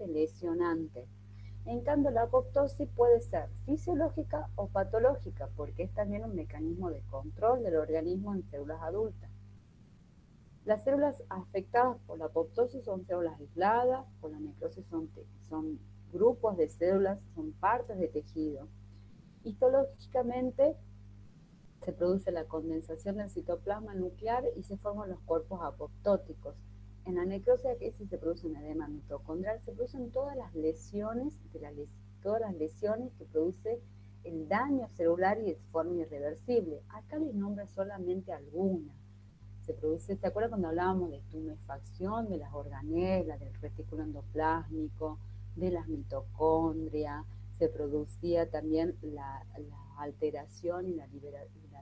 lesionante. En cambio, la apoptosis puede ser fisiológica o patológica, porque es también un mecanismo de control del organismo en células adultas. Las células afectadas por la apoptosis son células aisladas, por la necrosis son grupos de células, son partes de tejido. Histológicamente se produce la condensación del citoplasma nuclear y se forman los cuerpos apoptóticos. En la necrosis aquí sí se produce un edema mitocondrial, se producen todas las lesiones que produce el daño celular y de forma irreversible. Acá les nombro solamente algunas. ¿Se acuerdan cuando hablábamos de tumefacción de las organelas, del retículo endoplásmico, de las mitocondrias? Se producía también la alteración y la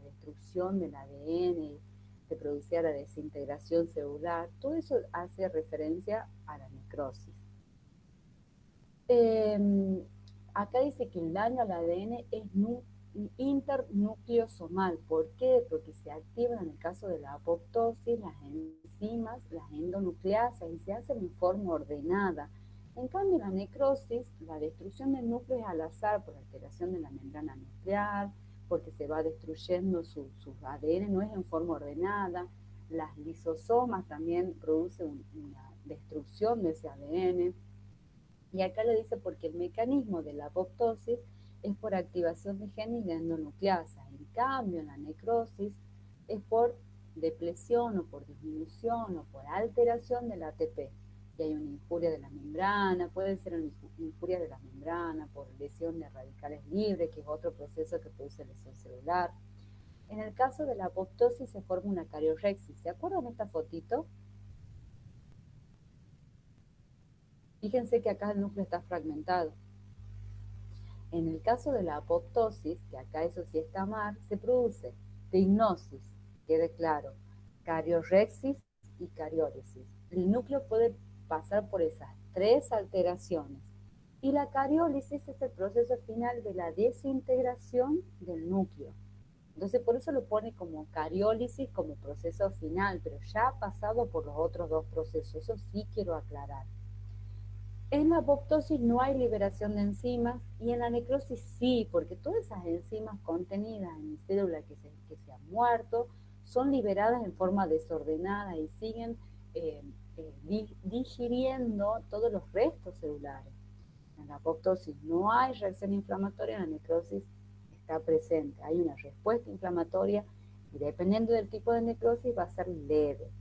destrucción del ADN, se producía la desintegración celular. Todo eso hace referencia a la necrosis. Acá dice que el daño al ADN es internucleosomal. ¿Por qué? Porque se activan en el caso de la apoptosis las enzimas, las endonucleasas, y se hacen en forma ordenada. En cambio, la necrosis, la destrucción del núcleo es al azar por alteración de la membrana nuclear, porque se va destruyendo su ADN, no es en forma ordenada. Las lisosomas también producen una destrucción de ese ADN. Y acá le dice porque el mecanismo de la apoptosis es por activación de genes de endonucleasa. En cambio, en la necrosis es por depresión o por disminución o por alteración del ATP. Y hay una injuria de la membrana, puede ser una injuria de la membrana por lesión de radicales libres, que es otro proceso que produce lesión celular. En el caso de la apoptosis se forma una cariorexis. ¿Se acuerdan de esta fotito? Fíjense que acá el núcleo está fragmentado. En el caso de la apoptosis, que acá eso sí está mal, se produce pignosis, quede claro, cariorexis y cariólisis. El núcleo puede pasar por esas tres alteraciones. Y la cariólisis es el proceso final de la desintegración del núcleo. Entonces, por eso lo pone como cariólisis, como proceso final, pero ya ha pasado por los otros dos procesos. Eso sí quiero aclarar. En la apoptosis no hay liberación de enzimas y en la necrosis sí, porque todas esas enzimas contenidas en células que se han muerto son liberadas en forma desordenada y siguen digiriendo todos los restos celulares. En la apoptosis no hay reacción inflamatoria, en la necrosis está presente. Hay una respuesta inflamatoria y dependiendo del tipo de necrosis va a ser leve.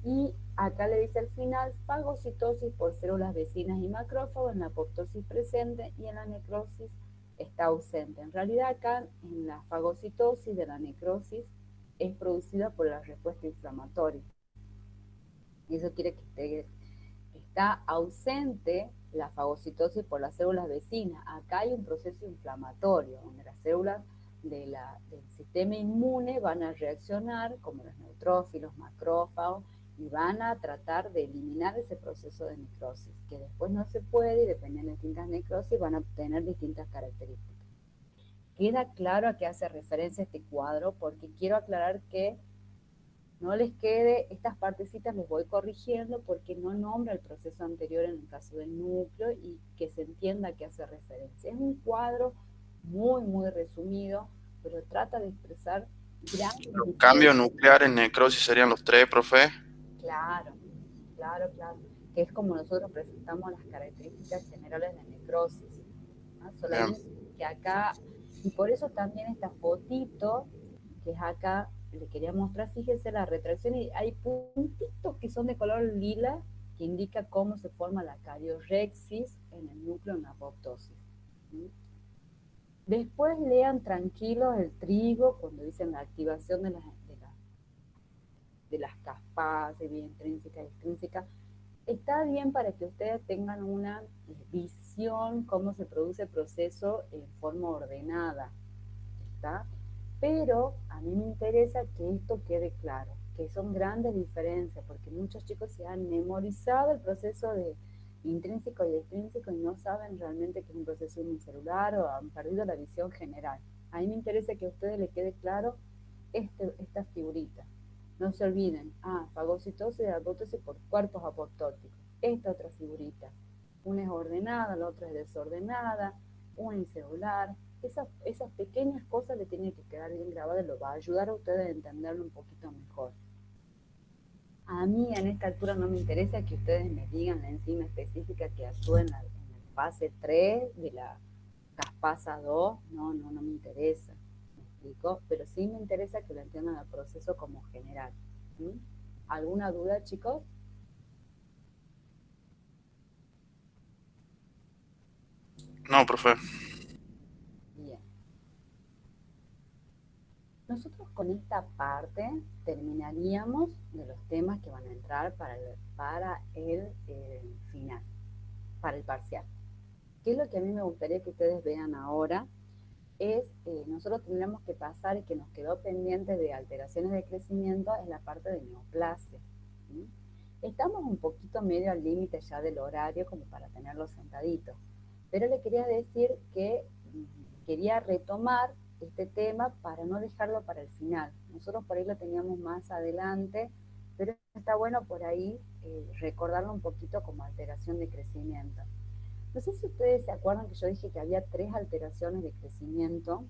Y acá le dice al final, fagocitosis por células vecinas y macrófagos en la apoptosis presente y en la necrosis está ausente. En realidad acá en la fagocitosis de la necrosis es producida por la respuesta inflamatoria. Y eso quiere que está ausente la fagocitosis por las células vecinas. Acá hay un proceso inflamatorio, donde las células del sistema inmune van a reaccionar como los neutrófilos, macrófagos, y van a tratar de eliminar ese proceso de necrosis, que después no se puede y dependiendo de distintas necrosis van a obtener distintas características. Queda claro a qué hace referencia este cuadro, porque quiero aclarar que no les quede, estas partecitas les voy corrigiendo porque no nombra el proceso anterior en el caso del núcleo y que se entienda a qué hace referencia. Es un cuadro muy, muy resumido, pero trata de expresar grandes Los diferencias. cambios nucleares en necrosis serían los tres, profe. Claro, claro, claro. Que es como nosotros presentamos las características generales de necrosis, ¿no? Solamente que acá, y por eso también esta fotito, que es acá, le quería mostrar, fíjense la retracción, y hay puntitos que son de color lila, que indica cómo se forma la cariorexis en el núcleo en la apoptosis. Después lean tranquilos el trigo, cuando dicen la activación de las caspases, bien intrínseca y extrínseca. Está bien para que ustedes tengan una visión cómo se produce el proceso en forma ordenada, ¿está? Pero a mí me interesa que esto quede claro, que son grandes diferencias, porque muchos chicos se han memorizado el proceso de intrínseco y extrínseco y no saben realmente que es un proceso unicelular o han perdido la visión general. A mí me interesa que a ustedes les quede claro esta figurita. No se olviden, fagocitosis y apoptosis por cuerpos apoptóticos. Esta otra figurita, Una es ordenada, la otra es desordenada, una irregular. Esas pequeñas cosas le tienen que quedar bien grabadas, lo va a ayudar a ustedes a entenderlo un poquito mejor. A mí en esta altura no me interesa que ustedes me digan la enzima específica que actúa en el fase 3 de la caspasa 2, no me interesa, ¿me explico? Pero sí me interesa que lo entiendan el proceso como general. ¿Sí? ¿Alguna duda, chicos? No, profe. Bien. Nosotros con esta parte terminaríamos de los temas que van a entrar para el final, para el parcial. ¿Qué es lo que a mí me gustaría que ustedes vean ahora? Nosotros tendríamos que pasar y que nos quedó pendiente de alteraciones de crecimiento es la parte de neoplasia. ¿Sí? Estamos un poquito medio al límite ya del horario como para tenerlo sentadito, pero le quería decir que quería retomar este tema para no dejarlo para el final. Nosotros por ahí lo teníamos más adelante, pero está bueno por ahí recordarlo un poquito como alteración de crecimiento. No sé si ustedes se acuerdan que yo dije que había 3 alteraciones de crecimiento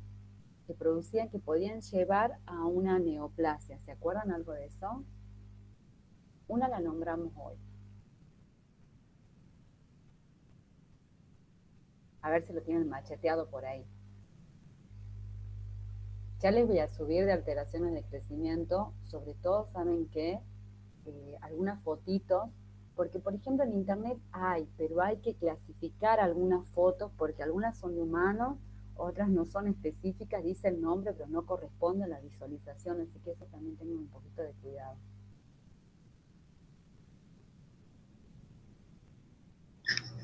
que producían, que podían llevar a una neoplasia. ¿Se acuerdan algo de eso? Una la nombramos hoy. A ver si lo tienen macheteado por ahí. Ya les voy a subir de alteraciones de crecimiento, sobre todo saben que algunas fotitos, porque por ejemplo en internet hay, pero hay que clasificar algunas fotos porque algunas son de humanos, otras no son específicas, dice el nombre, pero no corresponde a la visualización, así que eso también tengan un poquito de cuidado.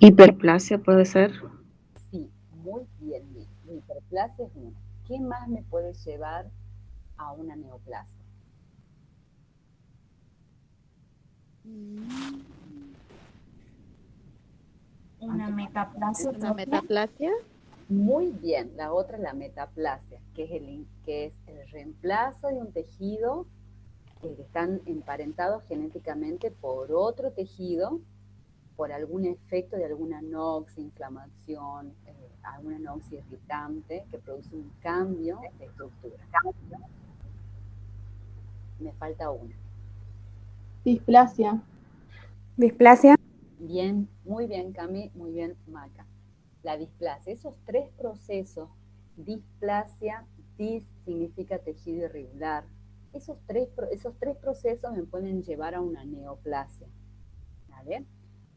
Hiperplasia puede ser. Sí, muy bien, la hiperplasia es una. ¿Qué más me puede llevar a una neoplasia? Una metaplasia. ¿Una metaplasia? Muy bien, la otra es la metaplasia, que es el reemplazo de un tejido que están emparentados genéticamente por otro tejido, por algún efecto de alguna nox, inflamación, alguna nox irritante que produce un cambio de estructura. Me falta una. Displasia. Displasia. Bien, muy bien, Cami, muy bien, Maca. La displasia, esos 3 procesos, displasia, dis significa tejido irregular, esos tres procesos me pueden llevar a una neoplasia. ¿Vale?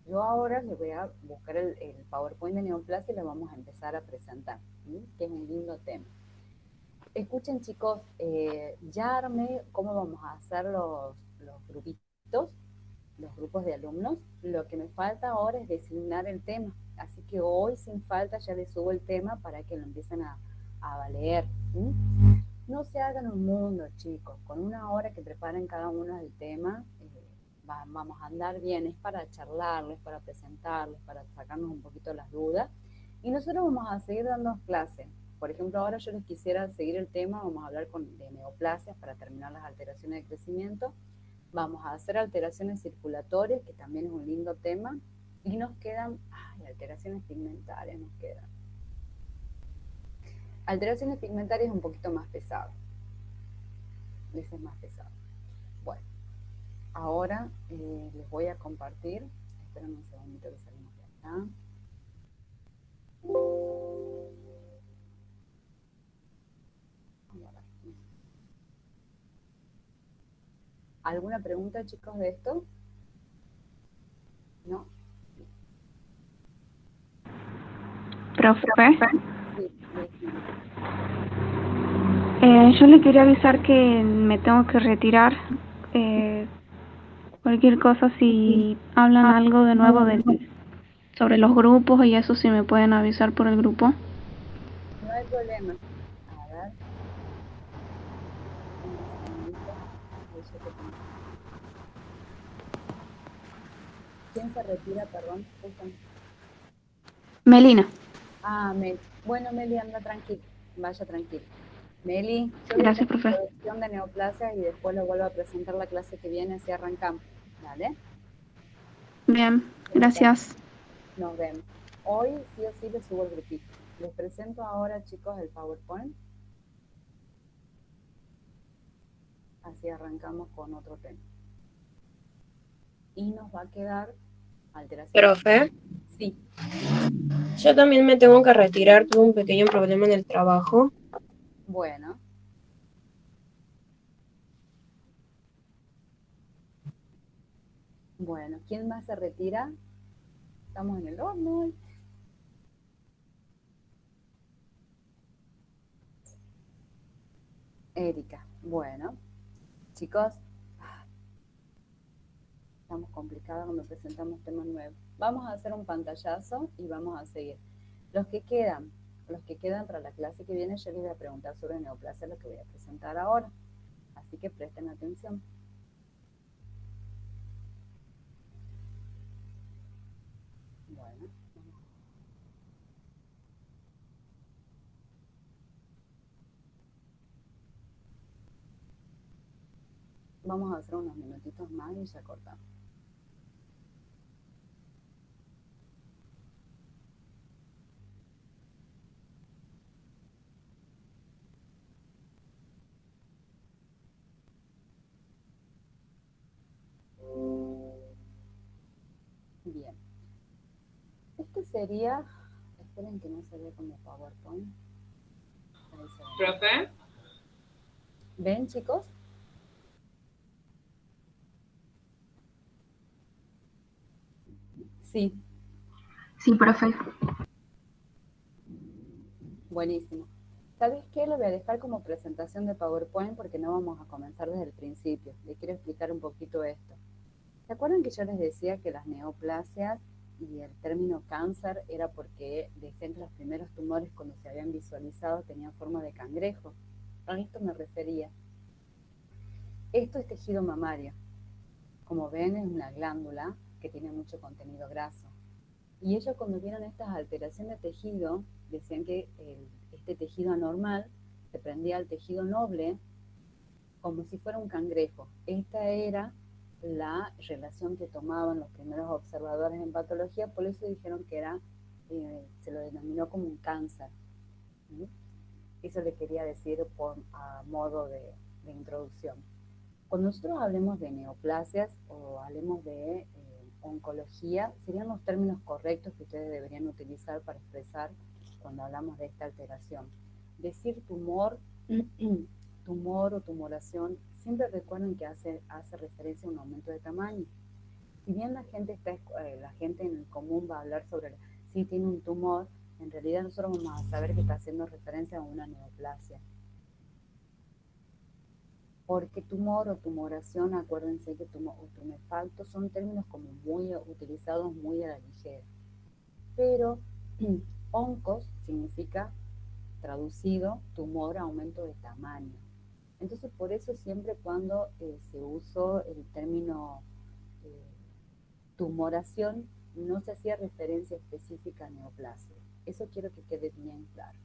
Yo ahora les voy a buscar el PowerPoint de neoplasia y lo vamos a empezar a presentar, ¿sí? Que es un lindo tema. Escuchen, chicos, ya armé cómo vamos a hacer los grupitos, los grupos de alumnos. Lo que me falta ahora es designar el tema. Así que hoy, sin falta, ya les subo el tema para que lo empiecen a leer. ¿Sí? No se hagan un mundo, chicos. Con una hora que preparen cada uno del tema, vamos a andar bien. Es para charlarles, para presentarles, para sacarnos un poquito las dudas. Y nosotros vamos a seguir dando clases. Por ejemplo, ahora yo les quisiera seguir el tema, vamos a hablar de neoplasias para terminar las alteraciones de crecimiento. Vamos a hacer alteraciones circulatorias, que también es un lindo tema. Y nos quedan, alteraciones pigmentarias nos quedan. Alteraciones pigmentarias es un poquito más pesado. Ese es más pesado. Bueno, ahora les voy a compartir. Esperen un segundito que salimos de acá. ¿Alguna pregunta, chicos, de esto? ¿No? Profe, Sí, yo le quería avisar que me tengo que retirar. Cualquier cosa, si hablan algo de nuevo sobre los grupos y eso, si me pueden avisar por el grupo. no hay problema. A ver. ¿Quién se retira, perdón? Melina. Meli. Bueno, Meli, anda tranquila, vaya tranquila. Meli, yo gracias, profe. la introducción de neoplasia y después lo vuelvo a presentar la clase que viene, así arrancamos. ¿Vale? Bien, gracias. Nos vemos. Hoy sí o sí les subo el grupito. Les presento ahora, chicos, el PowerPoint. Así arrancamos con otro tema. Y nos va a quedar alteración. Profe, Sí. yo también me tengo que retirar, tuve un pequeño problema en el trabajo. Bueno. Bueno, ¿quién más se retira? Estamos en el horno hoy. Erika. Bueno, chicos, estamos complicados cuando presentamos temas nuevos. Vamos a hacer un pantallazo y vamos a seguir. Los que quedan para la clase que viene, yo les voy a preguntar sobre neoplasia, lo que voy a presentar ahora. Así que presten atención. Bueno. Vamos a hacer unos minutitos más y ya cortamos. Bien. Este sería, esperen que no se ve como PowerPoint. Ahí se ve. Profe. ¿Ven, chicos? Sí. Sí, profe. Buenísimo. ¿Sabes qué? Lo voy a dejar como presentación de PowerPoint porque no vamos a comenzar desde el principio. Les quiero explicar un poquito esto. ¿Se acuerdan que yo les decía que las neoplasias y el término cáncer era porque decían que los primeros tumores cuando se habían visualizado tenían forma de cangrejo? A esto me refería. Esto es tejido mamario. Como ven, es una glándula que tiene mucho contenido graso. Y ellos cuando vieron estas alteraciones de tejido, decían que este tejido anormal se prendía al tejido noble como si fuera un cangrejo. Esta era la relación que tomaban los primeros observadores en patología, por eso dijeron que era, se lo denominó como un cáncer. ¿Sí? Eso le quería decir a modo de introducción. Cuando nosotros hablemos de neoplasias o hablemos de oncología, serían los términos correctos que ustedes deberían utilizar para expresar cuando hablamos de esta alteración. Decir tumor, tumor o tumoración, siempre recuerden que hace referencia a un aumento de tamaño. Si bien la gente en el común va a hablar sobre si tiene un tumor, en realidad nosotros vamos a saber que está haciendo referencia a una neoplasia. Porque tumor o tumoración, acuérdense que tumor o tumefacto son términos como muy utilizados muy a la ligera. Pero oncos significa, traducido, tumor, aumento de tamaño. Entonces, por eso siempre cuando se usó el término tumoración, no se hacía referencia específica a neoplasia. Eso quiero que quede bien claro.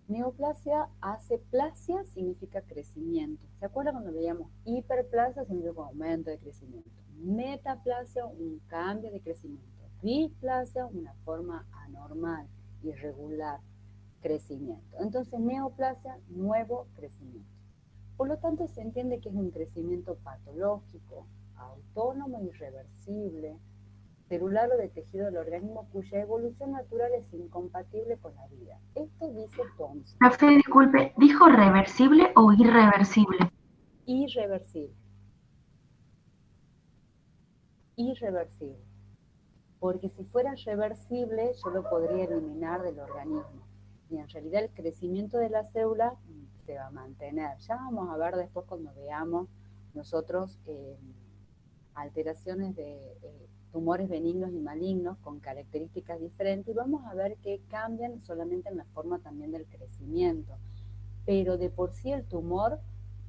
Neoplasia hace plasia significa crecimiento. ¿Se acuerdan cuando veíamos hiperplasia significa aumento de crecimiento? Metaplasia, un cambio de crecimiento. Displasia, una forma anormal, irregular, crecimiento. Entonces, neoplasia, nuevo crecimiento. Por lo tanto, se entiende que es un crecimiento patológico, autónomo y irreversible, celular o de tejido del organismo cuya evolución natural es incompatible con la vida. Esto dice Thompson. Profe, disculpe, ¿dijo reversible o irreversible? Irreversible. Irreversible. Porque si fuera reversible, yo lo podría eliminar del organismo. Y en realidad el crecimiento de la célula se va a mantener. Ya vamos a ver después cuando veamos nosotros alteraciones de tumores benignos y malignos con características diferentes y vamos a ver que cambian solamente en la forma también del crecimiento. Pero de por sí el tumor,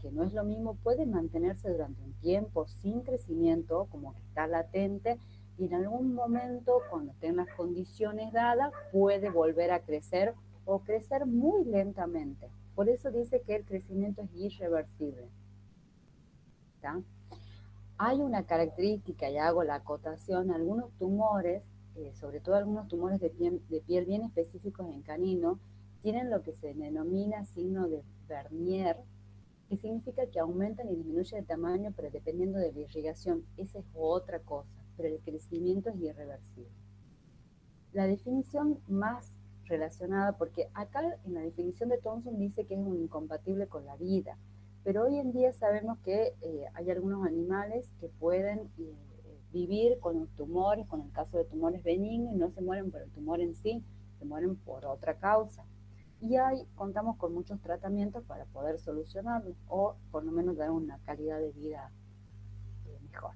que no es lo mismo, puede mantenerse durante un tiempo sin crecimiento, como que está latente, y en algún momento, cuando estén las condiciones dadas, puede volver a crecer o crecer muy lentamente. Por eso dice que el crecimiento es irreversible. ¿Está? Hay una característica, y hago la acotación, algunos tumores, sobre todo algunos tumores de piel bien específicos en canino, tienen lo que se denomina signo de Vernier, que significa que aumentan y disminuyen de tamaño, pero dependiendo de la irrigación. Esa es otra cosa, pero el crecimiento es irreversible. La definición más relacionada, porque acá en la definición de Thomson dice que es un incompatible con la vida, pero hoy en día sabemos que hay algunos animales que pueden vivir con los tumores, con el caso de tumores benignos, y no se mueren por el tumor en sí, se mueren por otra causa. Y ahí contamos con muchos tratamientos para poder solucionarlo o por lo menos dar una calidad de vida mejor.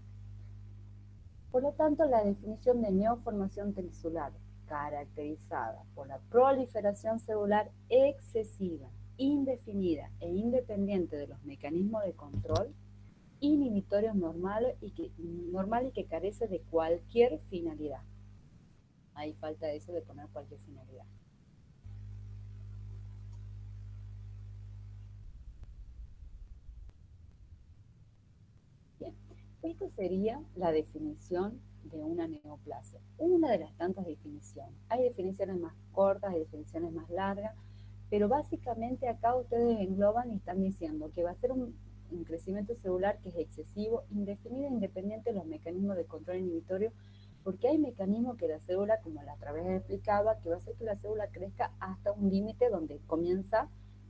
Por lo tanto, la definición de neoformación tisular caracterizada por la proliferación celular excesiva, indefinida e independiente de los mecanismos de control, inhibitorios normales y que carece de cualquier finalidad. Ahí falta eso de poner cualquier finalidad. Bien, esto sería la definición de una neoplasia. Una de las tantas definiciones. Hay definiciones más cortas, hay definiciones más largas, pero básicamente acá ustedes engloban y están diciendo que va a ser un crecimiento celular que es excesivo, indefinido, independiente de los mecanismos de control inhibitorio, porque hay mecanismos que la célula, como la otra vez explicaba, que va a hacer que la célula crezca hasta un límite donde comienza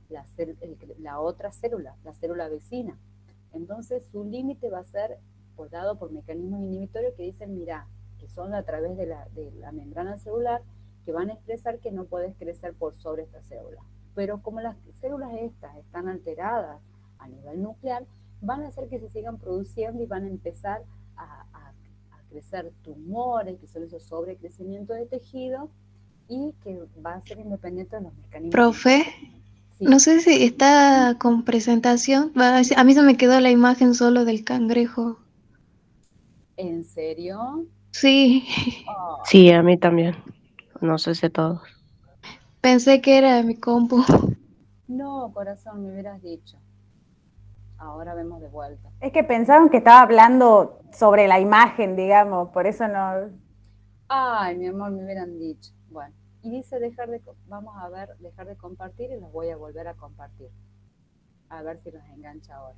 la otra célula, la célula vecina. Entonces su límite va a ser dado por mecanismos inhibitorios que dicen, mira, que son a través de la membrana celular, que van a expresar que no puedes crecer por sobre esta célula. Pero como las células estas están alteradas a nivel nuclear, van a hacer que se sigan produciendo y van a empezar a crecer tumores, que son esos sobrecrecimientos de tejido, y que va a ser independiente de los mecanismos. Profe, sí. No sé si está con presentación. A mí se me quedó la imagen solo del cangrejo. ¿En serio? Sí. Oh. Sí, a mí también. No sé si todos. Pensé que era mi compu. No, corazón, me hubieras dicho. Ahora vemos de vuelta. Es que pensaban que estaba hablando sobre la imagen, digamos, por eso no... Ay, mi amor, me hubieran dicho. Bueno, y dice vamos a ver, dejar de compartir y los voy a volver a compartir. A ver si los engancha ahora.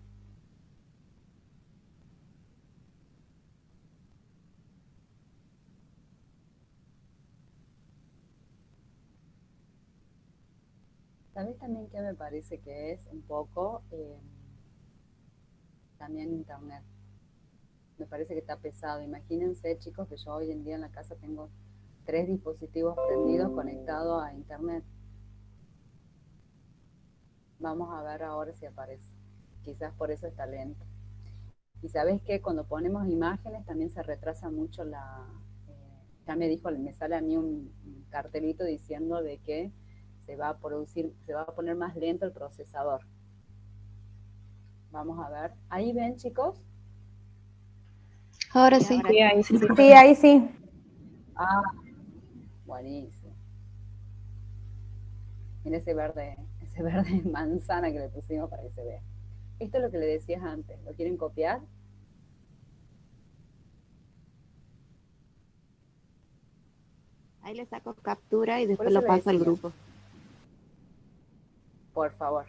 ¿Sabes también qué me parece que es un poco? También internet. Me parece que está pesado. Imagínense, chicos, que yo hoy en día en la casa tengo 3 dispositivos prendidos conectados a internet. Vamos a ver ahora si aparece. Quizás por eso está lento. Y sabes que cuando ponemos imágenes también se retrasa mucho ya me sale a mí un cartelito diciendo de que se va a poner más lento el procesador. Vamos a ver. ¿Ahí ven, chicos? Ahora sí. Sí, ahí sí. Sí, ahí sí. Ah, buenísimo. Mira ese verde manzana que le pusimos para que se vea. Esto es lo que le decías antes. ¿Lo quieren copiar? Ahí le saco captura y después Por eso lo le paso al decía. grupo. Por favor.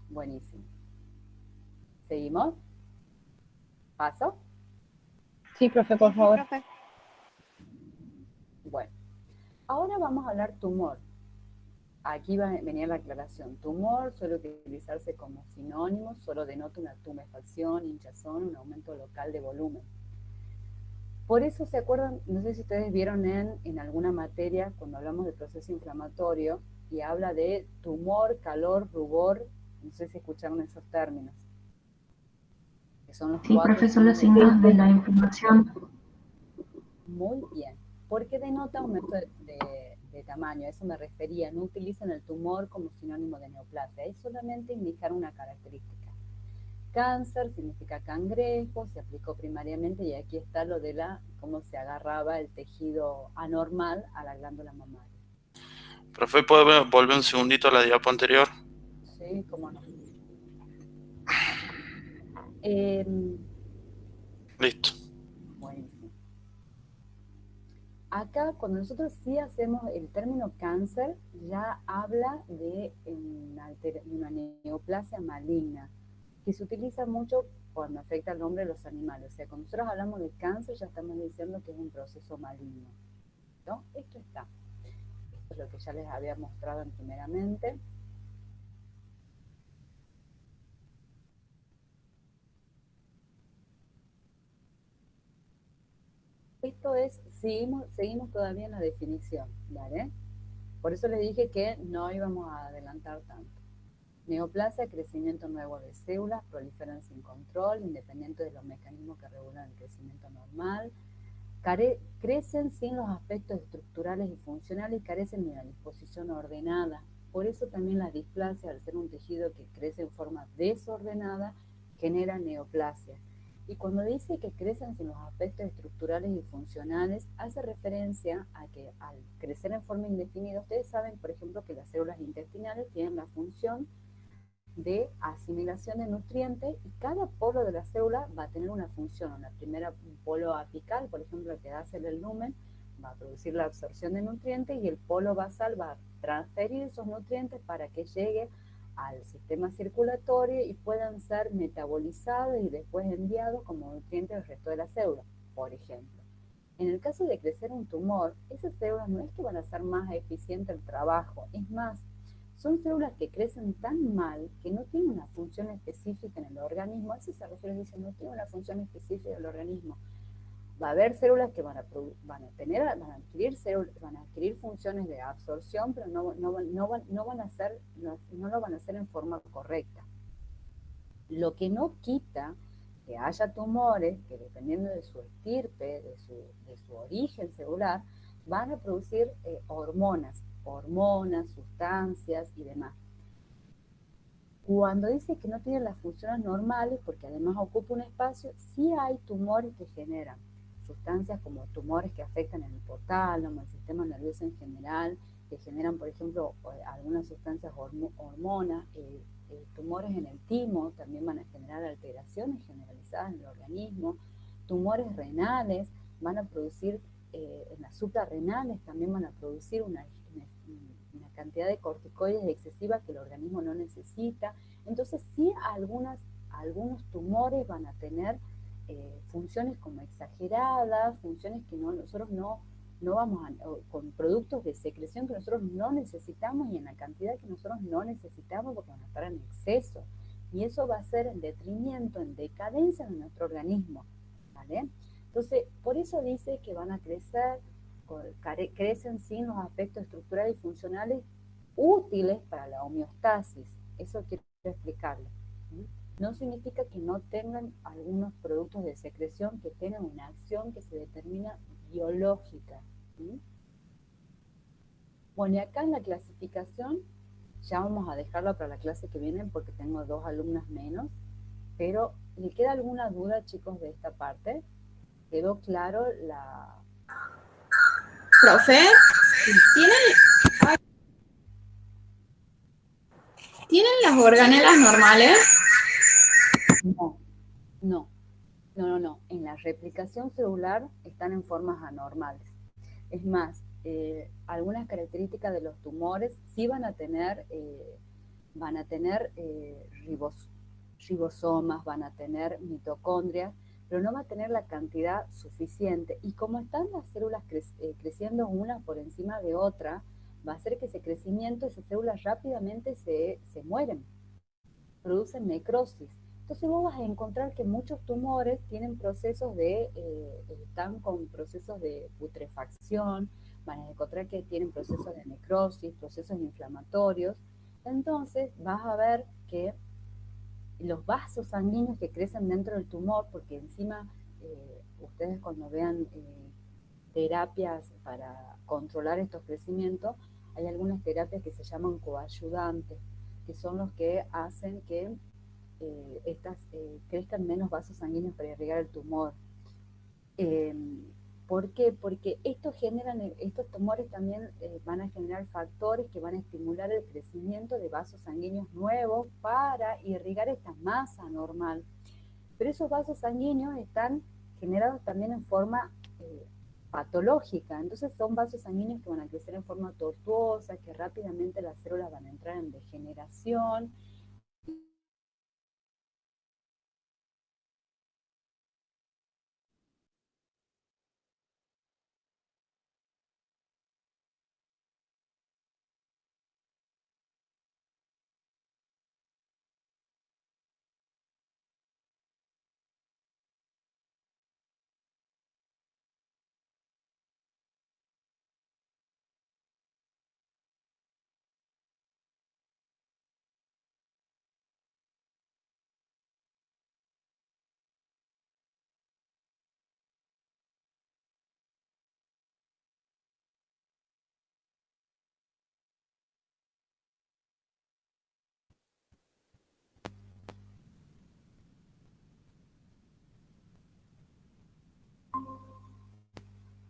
Buenísimo. ¿Seguimos? ¿Paso? Sí, profe, por favor. Profe. Bueno. Ahora vamos a hablar tumor. Aquí venía la aclaración. Tumor suele utilizarse como sinónimo, solo denota una tumefacción, hinchazón, un aumento local de volumen. Por eso se acuerdan, no sé si ustedes vieron en alguna materia cuando hablamos de proceso inflamatorio y habla de tumor, calor, rubor, no sé si escucharon esos términos. Que son los cuatro profe, son los signos de la inflamación. Muy bien, porque denota aumento de tamaño, a eso me refería, no utilizan el tumor como sinónimo de neoplasia, es solamente indicar una característica. Cáncer significa cangrejo, se aplicó primariamente y aquí está lo de cómo se agarraba el tejido anormal a la glándula mamaria. Profe, ¿puede volver un segundito a la diapo anterior? Sí, cómo no. Listo. Buenísimo. Acá, cuando nosotros sí hacemos el término cáncer, ya habla de una neoplasia maligna, que se utiliza mucho cuando afecta al hombre y los animales. O sea, cuando nosotros hablamos de cáncer, ya estamos diciendo que es un proceso maligno, ¿no? Esto está. Esto es lo que ya les había mostrado primeramente. Esto es, seguimos todavía en la definición, ¿vale? Por eso les dije que no íbamos a adelantar tanto. Neoplasia, crecimiento nuevo de células, proliferan sin control, independiente de los mecanismos que regulan el crecimiento normal, crecen sin los aspectos estructurales y funcionales y carecen de una disposición ordenada. Por eso también la displasia, al ser un tejido que crece en forma desordenada, genera neoplasia. Y cuando dice que crecen sin los aspectos estructurales y funcionales, hace referencia a que al crecer en forma indefinida, ustedes saben, por ejemplo, que las células intestinales tienen la función de asimilación de nutrientes y cada polo de la célula va a tener una función. La primera, un polo apical, por ejemplo, el que da el lumen, va a producir la absorción de nutrientes y el polo basal va a transferir esos nutrientes para que llegue al sistema circulatorio y puedan ser metabolizados y después enviados como nutrientes al resto de la célula, por ejemplo. En el caso de crecer un tumor, esas células no es que van a hacer más eficiente el trabajo, es más, son células que crecen tan mal que no tienen una función específica en el organismo. A eso se refiere, dicen, no tiene una función específica en el organismo. Va a haber células que van a adquirir funciones de absorción, pero no lo van a hacer en forma correcta. Lo que no quita que haya tumores que, dependiendo de su estirpe, de su origen celular, van a producir hormonas, sustancias y demás. Cuando dice que no tiene las funciones normales, porque además ocupa un espacio, sí hay tumores que generan sustancias como tumores que afectan el hipotálamo, el sistema nervioso en general, que generan, por ejemplo, algunas sustancias hormonas, tumores en el timo también van a generar alteraciones generalizadas en el organismo, tumores renales van a producir, en las suprarrenales también van a producir una cantidad de corticoides excesiva que el organismo no necesita. Entonces sí algunos tumores van a tener funciones como exageradas, funciones que nosotros no vamos a, con productos de secreción que nosotros no necesitamos y en la cantidad que nosotros no necesitamos porque van a estar en exceso. Y eso va a ser en detrimento, en decadencia de nuestro organismo, ¿vale? Entonces, por eso dice que van a crecer, crecen sin los aspectos estructurales y funcionales útiles para la homeostasis. Eso quiero explicarles. No significa que no tengan algunos productos de secreción que tengan una acción que se determina biológica. Bueno, y acá en la clasificación, ya vamos a dejarla para la clase que viene porque tengo 2 alumnas menos, pero ¿le queda alguna duda, chicos, de esta parte? ¿Quedó claro la...? Profe, ¿tienen las organelas normales? No. En la replicación celular están en formas anormales. Es más, algunas características de los tumores sí van a tener ribosomas, van a tener mitocondrias, pero no va a tener la cantidad suficiente. Y como están las células creciendo una por encima de otra, va a hacer que ese crecimiento, esas células rápidamente se mueren, producen necrosis. Entonces vos vas a encontrar que muchos tumores tienen procesos están con procesos de putrefacción, van a encontrar que tienen procesos de necrosis, procesos inflamatorios. Entonces vas a ver que los vasos sanguíneos que crecen dentro del tumor, porque encima ustedes cuando vean terapias para controlar estos crecimientos, hay algunas terapias que se llaman coayudantes, que son los que hacen que crezcan menos vasos sanguíneos para irrigar el tumor. ¿Por qué? Porque estos tumores también van a generar factores que van a estimular el crecimiento de vasos sanguíneos nuevos para irrigar esta masa normal. pero esos vasos sanguíneos están generados también en forma patológica, entonces son vasos sanguíneos que van a crecer en forma tortuosa, que rápidamente las células van a entrar en degeneración.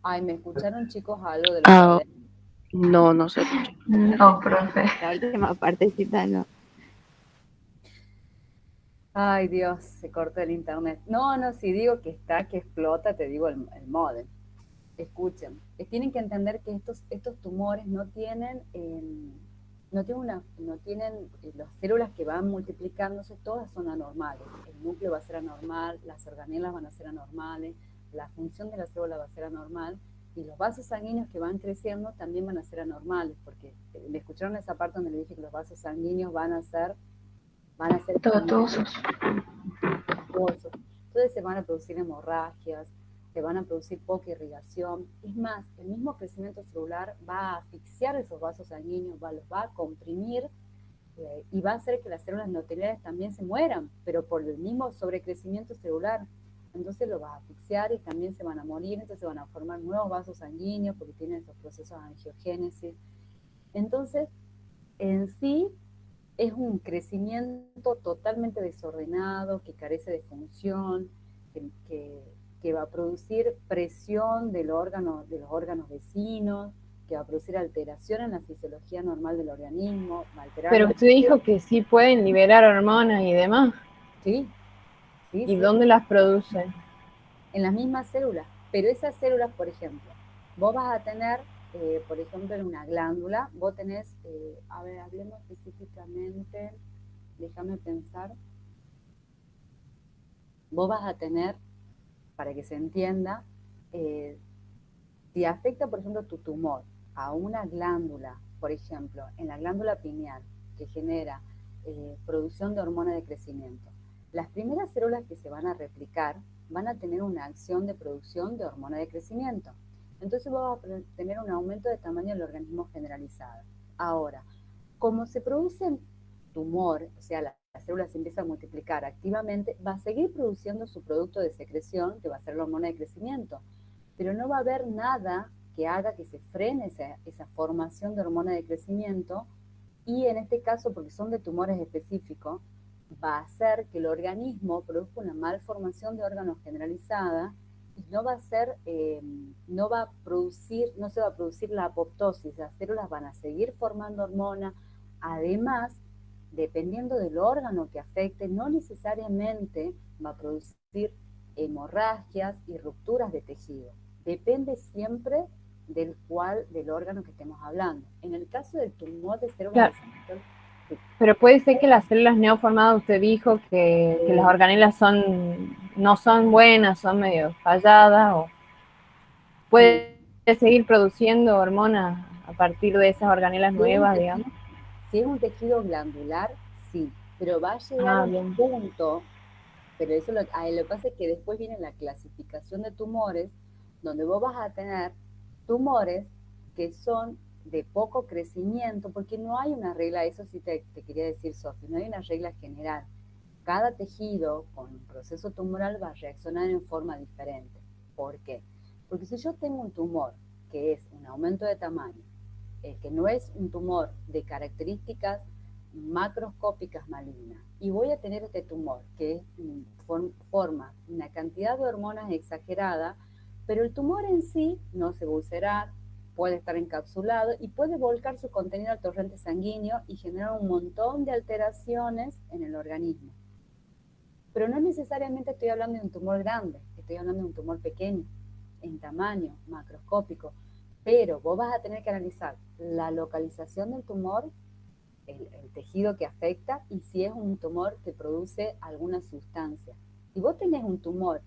Ay, ¿me escucharon, chicos, algo de lo que hablé? No, no se escucha. No, profe. La última partecita no. Ay, Dios, se cortó el internet. No, si digo que está, que explota, te digo el módem. Escuchen, tienen que entender que estos tumores no tienen, las células que van multiplicándose, todas son anormales. El núcleo va a ser anormal, las organelas van a ser anormales, la función de la célula va a ser anormal, y los vasos sanguíneos que van creciendo también van a ser anormales, porque me escucharon esa parte donde le dije que los vasos sanguíneos van a ser Tortuosos. Entonces se van a producir hemorragias, se van a producir poca irrigación. Es más, el mismo crecimiento celular va a asfixiar esos vasos sanguíneos, los va a comprimir y va a hacer que las células endoteliales también se mueran, pero por el mismo sobrecrecimiento celular. Entonces lo va a asfixiar y también se van a morir, entonces se van a formar nuevos vasos sanguíneos porque tienen esos procesos de angiogénesis. Entonces, en sí, es un crecimiento totalmente desordenado, que carece de función, que va a producir presión de los órganos vecinos, que va a producir alteración en la fisiología normal del organismo. Va a alterar. Pero usted dijo que sí pueden liberar hormonas y demás. Sí. ¿Y dónde las producen? En las mismas células. Pero esas células, por ejemplo, vos vas a tener, por ejemplo, en una glándula, vos tenés, a ver, hablemos específicamente, déjame pensar, vos vas a tener, para que se entienda, si afecta, por ejemplo, tu tumor a una glándula, por ejemplo, en la glándula pineal, que genera producción de hormona de crecimiento, las primeras células que se van a replicar van a tener una acción de producción de hormona de crecimiento. Entonces vos vas a tener un aumento de tamaño del organismo generalizado. Ahora, como se produce tumor, o sea, la célula se empieza a multiplicar activamente, va a seguir produciendo su producto de secreción, que va a ser la hormona de crecimiento, pero no va a haber nada que haga que se frene esa formación de hormona de crecimiento, y en este caso, porque son de tumores específicos, va a hacer que el organismo produzca una malformación de órganos generalizada y no se va a producir la apoptosis. Las células van a seguir formando hormona. Además, dependiendo del órgano que afecte, no necesariamente va a producir hemorragias y rupturas de tejido. Depende siempre del órgano que estemos hablando. En el caso del tumor de células... Claro. Pero puede ser que las células neoformadas, usted dijo que las organelas no son buenas, son medio falladas, o puede seguir produciendo hormonas a partir de esas organelas nuevas, digamos. Si es un tejido glandular, sí, pero va a llegar a un punto, pero eso lo que pasa es que después viene la clasificación de tumores, donde vos vas a tener tumores que son de poco crecimiento, porque no hay una regla, eso sí te quería decir, Sofi, no hay una regla general. Cada tejido con un proceso tumoral va a reaccionar en forma diferente. ¿Por qué? Porque si yo tengo un tumor que es un aumento de tamaño, que no es un tumor de características macroscópicas malignas, y voy a tener este tumor que forma una cantidad de hormonas exagerada, pero el tumor en sí no se va a ulcerar, puede estar encapsulado y puede volcar su contenido al torrente sanguíneo y generar un montón de alteraciones en el organismo. Pero no necesariamente estoy hablando de un tumor grande, estoy hablando de un tumor pequeño, en tamaño, macroscópico. Pero vos vas a tener que analizar la localización del tumor, el tejido que afecta y si es un tumor que produce alguna sustancia. Si vos tenés un tumor,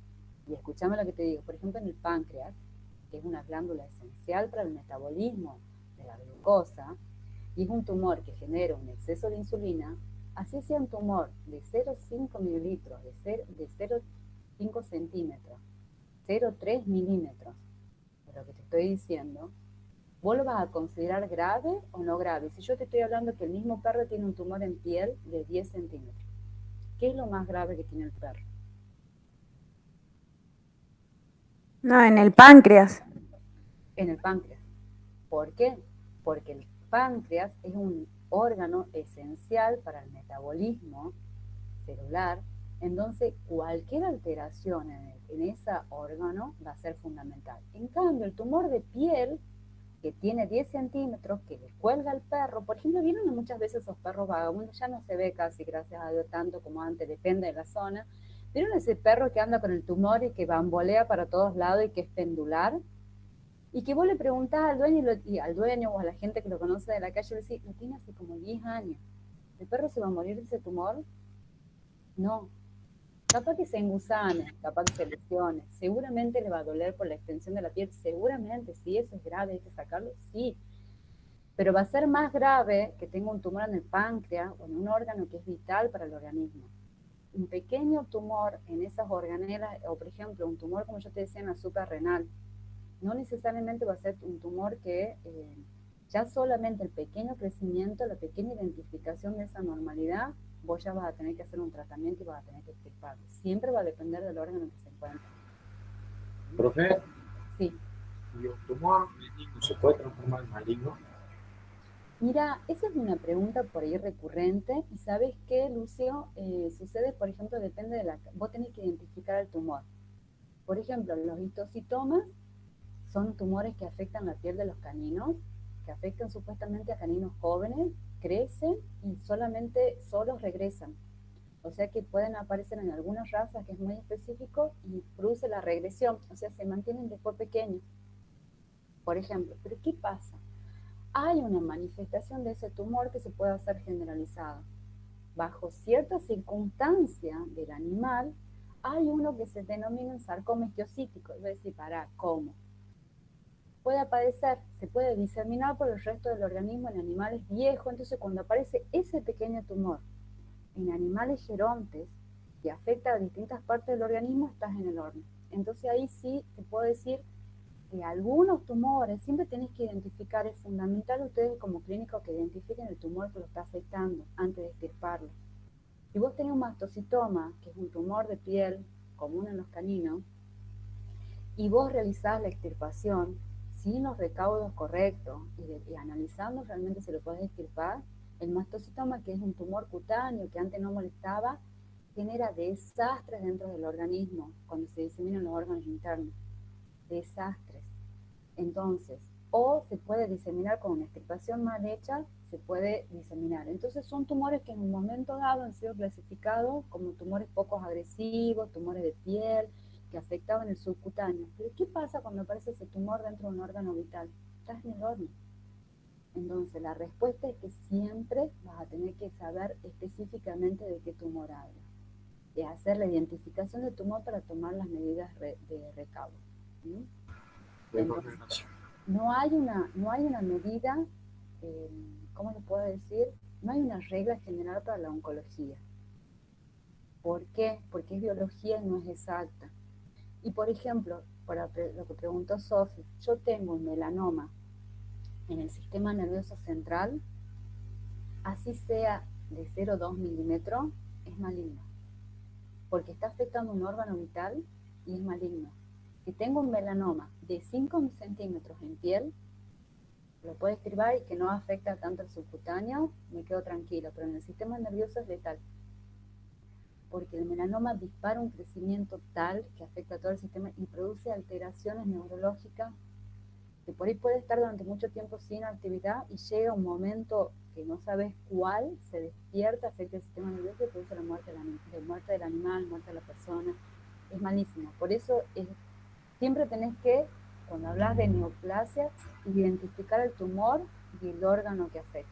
y escuchame lo que te digo, por ejemplo en el páncreas, que es una glándula esencial para el metabolismo de la glucosa, y es un tumor que genera un exceso de insulina, así sea un tumor de 0,5 mililitros, de 0,5 centímetros, 0,3 milímetros, de lo que te estoy diciendo, ¿vos lo vas a considerar grave o no grave? Si yo te estoy hablando que el mismo perro tiene un tumor en piel de 10 centímetros, ¿qué es lo más grave que tiene el perro? No, en el páncreas. En el páncreas. ¿Por qué? Porque el páncreas es un órgano esencial para el metabolismo celular, entonces cualquier alteración en ese órgano va a ser fundamental. En cambio, el tumor de piel, que tiene 10 centímetros, que le cuelga al perro, por ejemplo, vieron muchas veces esos perros vagabundos, ya no se ve casi, gracias a Dios, tanto como antes, depende de la zona. ¿Vieron ese perro que anda con el tumor y que bambolea para todos lados y que es pendular? Y que vos le preguntás al dueño, y al dueño o a la gente que lo conoce de la calle, le decís, lo tiene hace como 10 años. ¿El perro se va a morir de ese tumor? No. Capaz que se engusane, capaz que se lesione, seguramente le va a doler por la extensión de la piel, seguramente, si eso es grave, hay que sacarlo, sí. Pero va a ser más grave que tenga un tumor en el páncreas o en un órgano que es vital para el organismo. Un pequeño tumor en esas organelas, o por ejemplo, un tumor, como yo te decía, en la suprarrenal, no necesariamente va a ser un tumor que ya solamente el pequeño crecimiento, la pequeña identificación de esa normalidad, vos ya vas a tener que hacer un tratamiento y vas a tener que extirparlo. Siempre va a depender del órgano que se encuentra. Profe, Sí. ¿y un tumor benigno se puede transformar en maligno? Mira, esa es una pregunta por ahí recurrente. ¿Y sabes qué, Lucio? Sucede, por ejemplo, depende de vos tenés que identificar el tumor. Por ejemplo, los histocitomas son tumores que afectan la piel de los caninos, que afectan supuestamente a caninos jóvenes, crecen y solamente solos regresan. O sea que pueden aparecer en algunas razas, que es muy específico, y produce la regresión, o sea, se mantienen después pequeños, por ejemplo. Pero ¿qué pasa? Hay una manifestación de ese tumor que se puede hacer generalizada. Bajo ciertas circunstancias del animal, hay uno que se denomina sarcoma histiocítico. Es decir, ¿cómo? Puede aparecer, se puede diseminar por el resto del organismo en animales viejos, entonces cuando aparece ese pequeño tumor en animales gerontes que afecta a distintas partes del organismo, estás en el horno. Entonces ahí sí te puedo decir que algunos tumores, siempre tenés que identificar, es fundamental ustedes como clínicos que identifiquen el tumor que lo está afectando antes de extirparlo. Si vos tenés un mastocitoma, que es un tumor de piel común en los caninos, y vos realizás la extirpación sin los recaudos correctos y analizando realmente si lo podés extirpar, el mastocitoma, que es un tumor cutáneo que antes no molestaba, genera desastres dentro del organismo cuando se diseminan los órganos internos. Desastres. Entonces, o se puede diseminar con una extirpación mal hecha, se puede diseminar. Entonces son tumores que en un momento dado han sido clasificados como tumores poco agresivos, tumores de piel, que afectaban el subcutáneo. Pero ¿qué pasa cuando aparece ese tumor dentro de un órgano vital? Estás en el horno. Entonces la respuesta es que siempre vas a tener que saber específicamente de qué tumor habla, de hacer la identificación del tumor para tomar las medidas de recaudo. ¿Sí? Entonces, no hay una medida, ¿cómo le puedo decir? No hay una regla general para la oncología. ¿Por qué? Porque es biología y no es exacta. Y por ejemplo, para lo que preguntó Sofi, yo tengo un melanoma en el sistema nervioso central, así sea de 0,2 milímetros, es maligno. Porque está afectando un órgano vital y es maligno. Si tengo un melanoma de 5 centímetros en piel, lo puedo extirpar y que no afecta tanto al subcutáneo, me quedo tranquilo, pero en el sistema nervioso es letal. Porque el melanoma dispara un crecimiento tal que afecta a todo el sistema y produce alteraciones neurológicas que por ahí puede estar durante mucho tiempo sin actividad y llega un momento que no sabes cuál, se despierta, afecta el sistema nervioso y produce la muerte del animal, muerte de la persona. Es malísimo. Por eso siempre tenés que, cuando hablas de neoplasia, identificar el tumor y el órgano que afecta.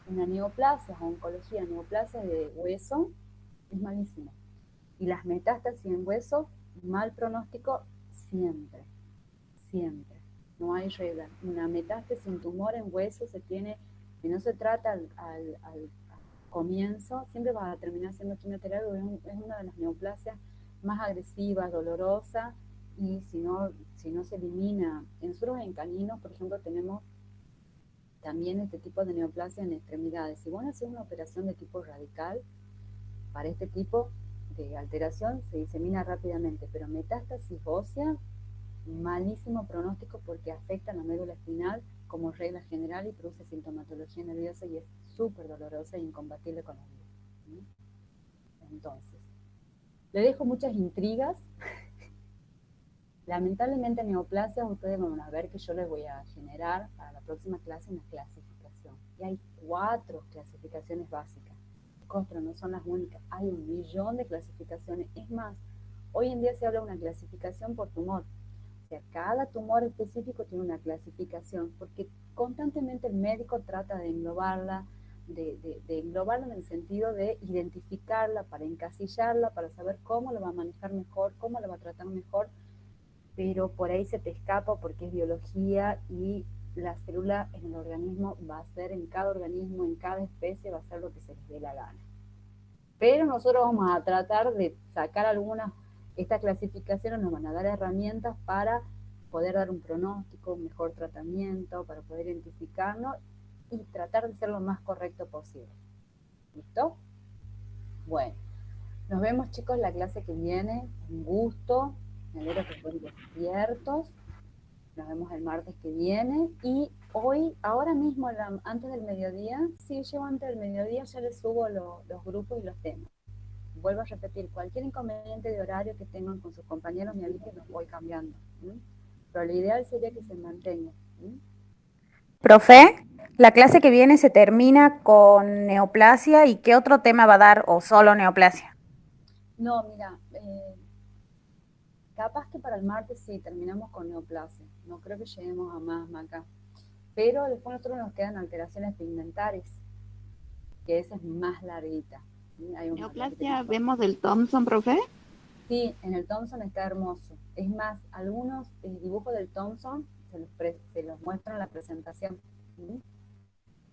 Una neoplasia, oncología, neoplasia de hueso, es malísimo. Y las metástasis en hueso, mal pronóstico, siempre, siempre. No hay regla. Una metástasis, un tumor en hueso se tiene, si no se trata al comienzo, siempre va a terminar siendo quimioterapia, es una de las neoplasias más agresivas, dolorosas, y si no se elimina. Nosotros en caninos, por ejemplo, tenemos también este tipo de neoplasia en extremidades. Si vos haces una operación de tipo radical, para este tipo de alteración se disemina rápidamente, pero metástasis ósea, malísimo pronóstico porque afecta a la médula espinal como regla general y produce sintomatología nerviosa y es súper dolorosa e incompatible con la vida. Entonces, le dejo muchas intrigas. Lamentablemente neoplasias, ustedes van a ver que yo les voy a generar para la próxima clase una clasificación. Y hay 4 clasificaciones básicas. Pero no son las únicas, hay 1.000.000 de clasificaciones. Es más, hoy en día se habla de una clasificación por tumor. O sea, cada tumor específico tiene una clasificación, porque constantemente el médico trata de englobarla, de englobarla en el sentido de identificarla, para encasillarla, para saber cómo la va a manejar mejor, cómo la va a tratar mejor, pero por ahí se te escapa porque es biología y la célula en el organismo va a ser, en cada organismo, en cada especie, va a ser lo que se les dé la gana. Pero nosotros vamos a tratar de sacar estas clasificaciones nos van a dar herramientas para poder dar un pronóstico, un mejor tratamiento, para poder identificarnos y tratar de ser lo más correcto posible. ¿Listo? Bueno, nos vemos, chicos, la clase que viene. Un gusto, me alegro que estén despiertos. Nos vemos el martes que viene. Y hoy, ahora mismo, antes del mediodía, sí, yo antes del mediodía ya les subo los grupos y los temas. Vuelvo a repetir, cualquier inconveniente de horario que tengan con sus compañeros, me avisen, los voy cambiando. Pero lo ideal sería que se mantenga. Profe, la clase que viene se termina con neoplasia, ¿y qué otro tema va a dar, o solo neoplasia? No, mira, capaz que para el martes sí, terminamos con neoplasia. No creo que lleguemos a más acá. Pero después nosotros nos quedan alteraciones pigmentares, que esa es más larguita. Neoplasia, vemos del Thompson, profe. Sí, en el Thompson está hermoso. Es más, algunos dibujos del Thompson se los muestran en la presentación.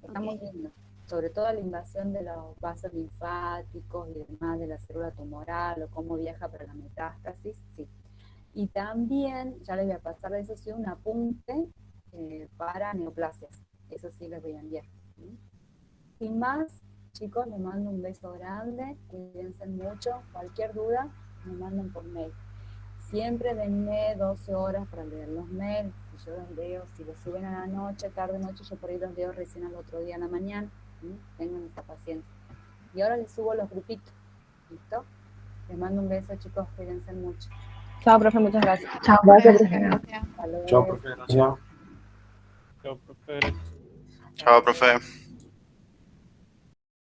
Estamos viendo, sobre todo la invasión de los vasos linfáticos y demás de la célula tumoral o cómo viaja para la metástasis, sí. Y también, ya les voy a pasar eso sí, un apunte para neoplasias. Eso sí les voy a enviar. Sin más, chicos, les mando un beso grande, cuídense mucho. Cualquier duda, me mandan por mail. Siempre denme 12 horas para leer los mails. Si yo los leo, si los suben a la noche, tarde, noche, yo por ahí los leo recién al otro día a la mañana. Tengan esa paciencia. Y ahora les subo los grupitos. ¿Listo? Les mando un beso, chicos, cuídense mucho. Chao, profe, muchas gracias. Chao, Gracias. Chao, profe. Gracias. Chao, profe. Chao, profe.